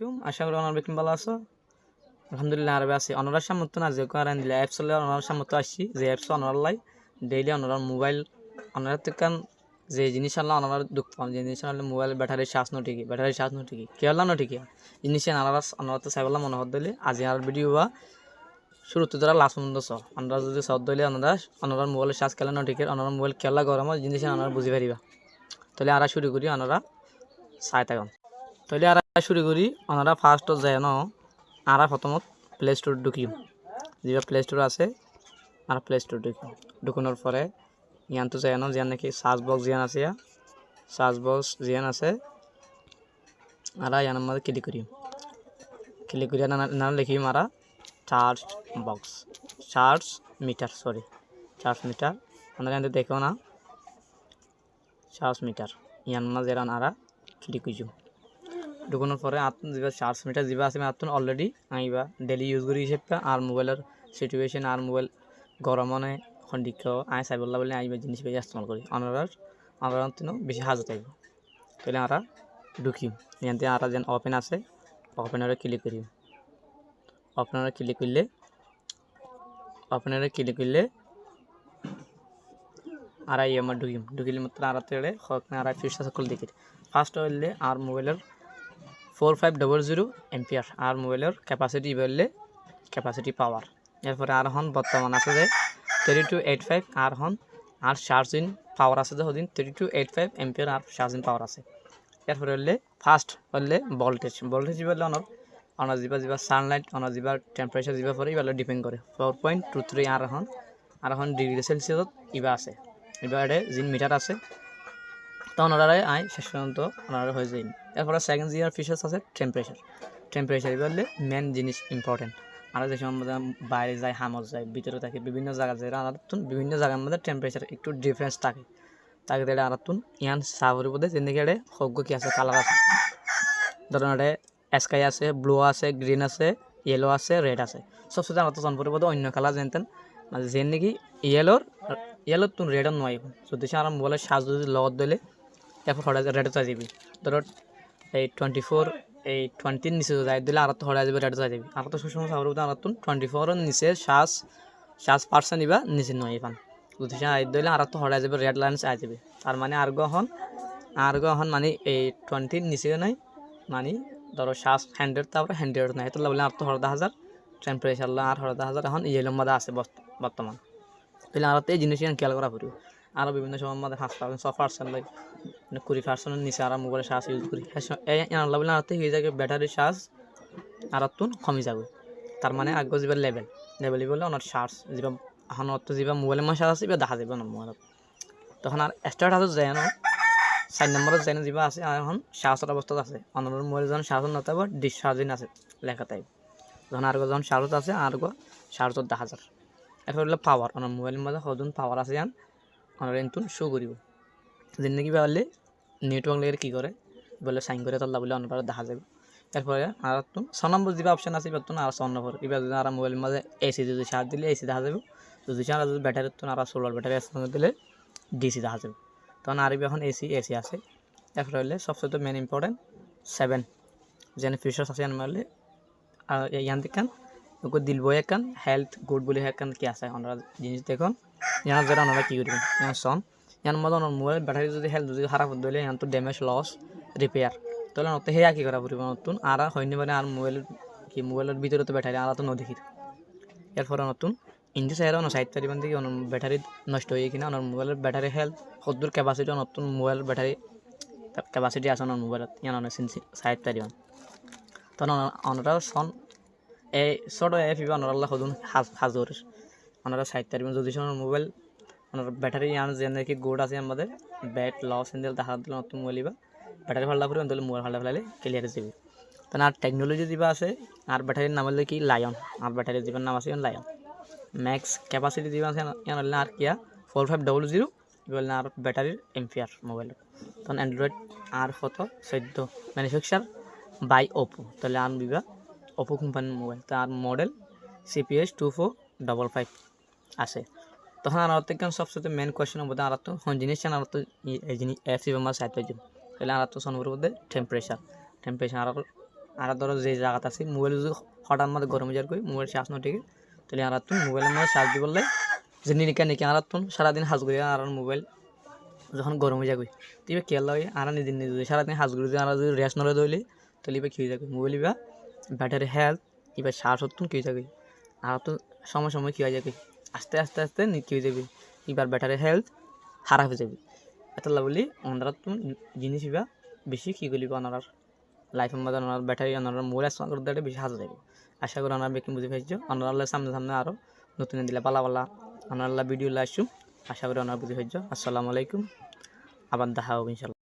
আলাইকুম, আশা করি অনার বেকিম ভালো আছো। আলহামদুলিল্লাহ আরবে আছি। অনারার সামর্থ্য না যে কারণ দিলে অ্যাপস হলে অনারার সামর্থ্য আসছি যে অ্যাপস অনার লাই ডেইলি অনারার মোবাইল অনার থেকে যে জিনিস আনলাম অনার দুঃখ পাম যে জিনিস আনলে মোবাইল ব্যাটারি চার্জ নটিকি ব্যাটারি চার্জ নটিকি কে আনলাম নটিকি জিনিস অনার তো চাইবলাম মনে হত দিলে আজি আর ভিডিও বা শুরুতে ধরা লাস্ট পর্যন্ত আমরা যদি সব দিলে অনার মোবাইলের চার্জ খেলা নটিকে অনার মোবাইল খেলা গরম জিনিস অনার বুঝি পারিবা তাহলে আর শুরু করি অনারা চাই থাকুন। তাহলে আর শুরু করি ওনারা ফার্স্ট যায় ন আর প্রথমত প্লে স্টোর ঢুকিম যেটা প্লে স্টোর আছে আর প্লে স্টোর ঢুকানোর পরে ইয়ান তো যায় ন জিয়ান নাকি সার্চ বক্স জিয়ান আছে সার্চ বক্স জিয়ান আছে আর ইয়ানের মধ্যে ক্লিক করি না লিখিম আর চার্জ বক্স চার্জ মিটার আমরা এখান দেখো না চার্জ মিটার ইয়ান মাঝে আর ক্লিক করি ঢুকানোর পরে আতুন যা চার্জ মিটার যা আছে আতুন অলরেডি আইবা ডেলি ইউজ করি হিসেবে আর মোবাইলের সিচুয়েশন আর মোবাইল গরমনে খন্ডিক আই চাইবলা বলে আইবা জিনিস বেশি ইস্তেমাল করি আমরা বেশি হাজত আইব তাহলে আমরা ঢুকিম ইয়াতে আর যেন ওপেন আছে ওপেনারে ক্লিক করি ওপেনারে ক্লিক করলে আর আমার ঢুকিলে মাত্র আর তেড়ে হক না আর ফিউচার সকল দেখি ফার্স্ট হইলে আর মোবাইলের 4500 এম্পিয়ার আর মোবাইলের ক্যাপাসিটি বললে ক্যাপাসিটি পাওয়ার এরপরে আর হন বর্তমান আছে যে 3285 আর হন আর চার্জিং পাওয়ার আছে যে হদিন 3285 এম্পিয়ার আর চার্জিং পাওয়ার আছে এরপরে হলে ফার্স্ট হলে ভোল্টেজ বললে অনার যা সানলাইট অনার যা টেম্পারেচার যা পরে এবার ডিপেন্ড করে 4.23 আর হন ডিগ্রি সেলসিয়াসত ইবা আছে এবারে জিন মিটার আছে তো ওনারা আই শেষ পর্যন্ত ওনারা হয়ে যায় এরপরে সেকেন্ড ইয়ার ফিচার্স আছে টেম্পারেচার বললে মেন জিনিস ইম্পর্টেন্ট আর যে সময় বাইরে যায় হামত যায় ভিতরে থাকে বিভিন্ন জায়গা যায় আনারতুন বিভিন্ন জায়গার মধ্যে টেম্পারেচার একটু ডিফারেন্স থাকে তাকে আনারতুন ইয়ান সাগরের মধ্যে জিন্দিগি হগ্য কি আছে কালার আছে ধরুন স্কাই আছে ব্লু আছে গ্রিন আছে ইয়েলো আছে রেড আছে সবচেয়ে আনার তো জনপুরের মধ্যে অন্য কালার জানতেন মানে যে নাকি ইয়েলোর তুন রেডও নয় যদি সে আমার মোবাইলের সাজ যদি লগত দিলে এরপর রেডও চাই যাবি ধরো এই 20 নিচে যাই দিলে আর তো হরা যাবে রেড চাই যাবি আর তো সবসময় সাগরের মধ্যে আর তুন 24 নিচে শ্বাস পার্সেন্ট ইবা নিচে নয় এখান যদি সে আই দিলে আর তো হরা যাবে রেড লাইন চাই যাবে তার মানে আর গহন মানে এই 20 নিচে নাই মানে ধরো শ্বাস 100 তারপরে 100 নাই তো বলে আর তো হরদা হাজার টেম্পারেচার আর হরদা হাজার এখন ইয়েলোর মধ্যে আছে বর্তমান তাহলে আর এই জিনিস খেয়াল করা পড়বে আরও বিভিন্ন সময় আমাদের 5% 6% লাগে 20% নিচে আর মোবাইলের চার্জ ইউজ করি আনলা বলে আর হয়ে যাবে ব্যাটারি চার্জ আর তুন কমে যাবে তার মানে আগে যে লেভেল বলে ওনার চার্জ যে এখন যে মোবাইলের মাসে আছে দেখা যাবে না মোবাইলত তখন আর স্টার্ট হাতে যায় না 4 নম্বরের যায় না যা আছে আর এখন চার্জের অবস্থা আছে অন্য মোবাইল যখন চার্জ না থাকবে ডিসচার্জিং আছে লেখা তাই যখন আর যখন চার্জ আছে আর চার্জত 10,000 এরপর হলো পাওয়ার আমার মোবাইলের মধ্যে কতজন পাওয়ার আছে জান আমরা কিন্তু শো করিব যেন নাকি বললে নেটওয়ার্ক লেয়ার কী করে বলে সাইন করে তাল্লা বলে অন্যবার দেখা যাবে এরপরে আর তুন 6 নম্বর যে অপশন আছে এবার তুন আর 6 নম্বর এবার যদি আর মোবাইলের মধ্যে এসি যদি চার্জ দিলে এসি দেখা যাবে যদি চার্জ যদি ব্যাটারি তুন আর সোলার ব্যাটারি দিলে ডিসি দেখা যাবে তখন আর এখন এসি আছে এরপরে হলে সবচেয়ে মেন ইম্পর্টেন্ট 7 যেন ফিচার্স আছে মারলে ইয়ান দেখান ওকে দিল বই একান হেলথ গুড বলে একান কি আছে আমরা জিনিস দেখুন ইয়ান যারা আমরা কী করবেন ইয়ান সন ইয়ান মধ্যে মোবাইল ব্যাটারি যদি হেলথ যদি খারাপ হলে ইয়ান তো ড্যামেজ লস রিপেয়ার তাহলে নতে সেয়া কী করা পড়বে নতুন আর হয়নি মানে আর মোবাইলের ভিতরে তো ব্যাটারি আর তো নদেখির এরপরে নতুন ইন্ডি সাইডও সাইড পারিবেন থেকে ব্যাটারি নষ্ট হয়ে কিনা ওনার মোবাইলের ব্যাটারি হেলথ কতদূর ক্যাপাসিটি নতুন মোবাইল ব্যাটারি ক্যাপাসিটি আছে ওনার মোবাইলত ইয়ান অনেক সাইড পারিবেন তখন ওনারা সন এই ছোটো এফিবা ওনারা সদুন হাজর ওনারা সাইড পারিবেন যদি মোবাইল ওনার ব্যাটারি ইয়ান যে নাকি গোড আছে আমাদের ব্যাট লস ইন্ডিয়াল দেখা দিলে নতুন মোবাইল বা ব্যাটারি ফাল্লা পড়বে তাহলে মোবাইল ফাল্লা ফেলালে ক্লিয়ার যাবে তখন আর টেকনোলজি যা আছে আর ব্যাটারির নাম হলে কি লায়ন আর ব্যাটারির যাবার নাম আছে লায়ন ম্যাক্স ক্যাপাসিটি যা আছে হলে আর কিয়া 4500 বললেন আর ব্যাটারির এম্পিয়ার মোবাইলের তখন অ্যান্ড্রয়েড আর কত 14 ম্যানুফ্যাকচার বাই ওপো তাহলে আর বিবা ওপো কোম্পানির মোবাইল তার মডেল CPS 2455 আছে তখন আর থেকে সবচেয়ে মেন কোয়েশ্চেন মধ্যে আর তো জিনিস আর তো এই জিনিস এফসি আমার সাইড পেয়ে তাহলে আর তো সনবর মধ্যে টেম্পারেচার আর আর ধরো যে জায়গাতে আছে মোবাইল যদি হঠাৎ মধ্যে গরম হয়ে যাবে মোবাইল চার্জ না ঠিক তাহলে আর তুমি মোবাইলের মধ্যে চার্জ দিয়ে বললে যে নিকা নিকে আর তুমি সারাদিন হাজ করি আর মোবাইল যখন গরম হয়ে যাবে তুই খেয়াল লাগে আর নিজে নিজে সারাদিন হাজ করি আর যদি রেস্ট নলে ধরলে তাহলে এবার কী হয়ে যাবে মোবাইল এবার ব্যাটারি হেলথ এবার চার্জ হতুন কী হয়ে যাবে আর তো সময় সময় কী হয়ে যাবে আস্তে আস্তে আস্তে কী হয়ে যাবে এবার ব্যাটারি হেলথ খারাপ হয়ে যাবে এত বলি ওনারা তুমি জিনিস এবার বেশি কী করবি ওনার লাইফের মধ্যে ওনার ব্যাটারি ওনারা মোবাইল ইস্তেমাল করতে বেশি হাজ যাবে আশা করি ওনারা বেশি বুঝে ফেলছো ওনারা সামনে সামনে আরও নতুন দিলে পালা পালা ওনারা ভিডিও আসছু আশা করি ওনারা বুঝে ফেলছো আসসালামু আলাইকুম আবার দেখা হবে ইনশাল্লাহ।